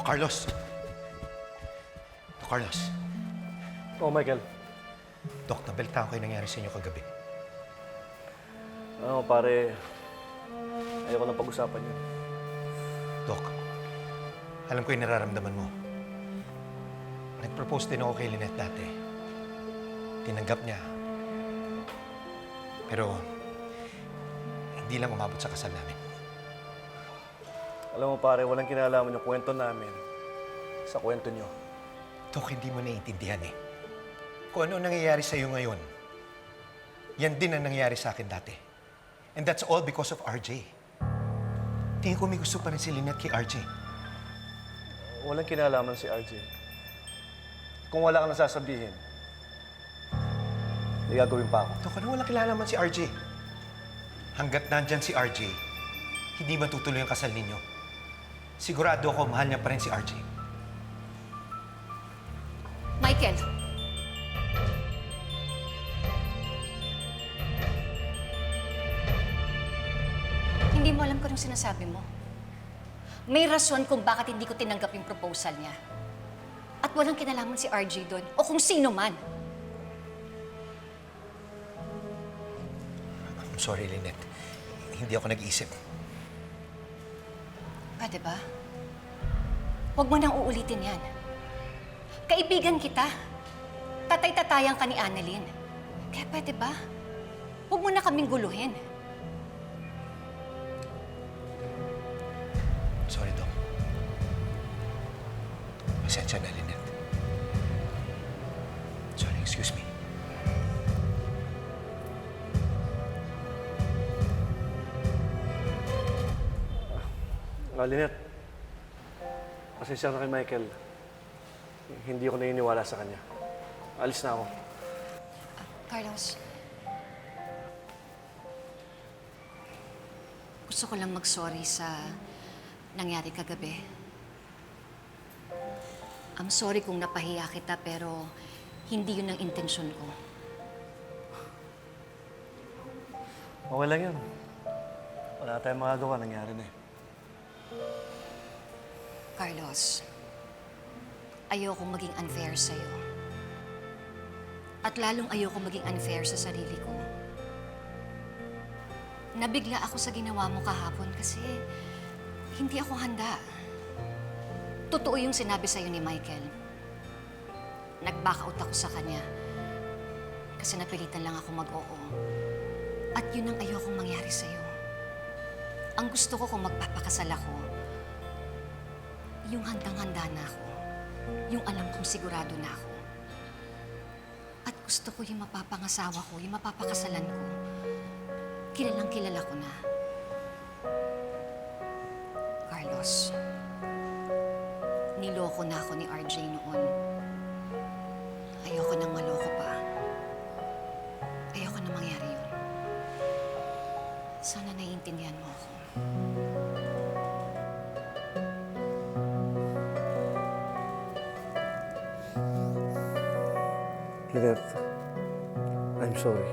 Carlos. Carlos. Oh, Michael. Dok, nabalita ko yung nangyari sa inyo kagabi. Pare, ayoko nang pag-usapan yun. Dok, alam ko yung nararamdaman mo. Nag-propose din ako kay Lynette dati. Tinanggap niya. Pero, hindi lang umabot sa kasal namin. Alam mo, pare, walang kinalaman yung kwento namin sa kwento nyo. Dok, hindi mo naiintindihan eh. Kung ano nangyayari sa'yo ngayon, yan din ang nangyayari sa akin dati. And that's all because of RJ. Tingin ko may gusto pa rin si Lynette kay RJ. Walang kinalaman si RJ. Kung wala kang nasasabihin, may gagawin pa ako. Dok, ano walang kilalaman si RJ? Hanggat nandyan si RJ, hindi matutuloy ang kasal ninyo. Sigurado ako, mahal niya pa rin si RJ. Michael! Hindi mo alam kung anong sinasabi mo. May rason kung bakit hindi ko tinanggap yung proposal niya. At walang kinalaman si RJ doon, o kung sino man. I'm sorry, Lynette. Hindi ako nag-iisip. Pwede ba? Huwag mo nang uulitin yan. Kaibigan kita. Tatay-tatayan ka ni Annalyn. Kaya pwede ba? Huwag mo na kaming guluhin. Sorry, Dok. Pasensya na, Lynette. Sorry, excuse me. Lynette, pasensya na kay Michael. Hindi ako naniniwala sa kanya. Alis na ako. Carlos, gusto ko lang mag-sorry sa nangyari kagabi. I'm sorry kung napahiya kita, pero hindi yun ang intensyon ko. Okay lang yun. Wala tayong magagawa. Nangyari na eh. Carlos, ayokong maging unfair sa'yo. At lalong ayokong maging unfair sa sarili ko. Nabigla ako sa ginawa mo kahapon kasi hindi ako handa. Totoo yung sinabi sa'yo ni Michael. Nag-back out ako sa kanya kasi napilitan lang ako mag-oo. At yun ang ayokong mangyari sa'yo. Ang gusto ko kung magpapakasal ako, yung handang-handa na ako. Yung alam kong sigurado na ako. At gusto ko yung mapapangasawa ko, yung mapapakasalan ko. Kilalang kilala ko na. Carlos, niloko na ako ni RJ noon. Ayoko nang maloko pa. Ayoko na mangyari yun. Sana naiintindihan mo ako. Lynette, I'm sorry.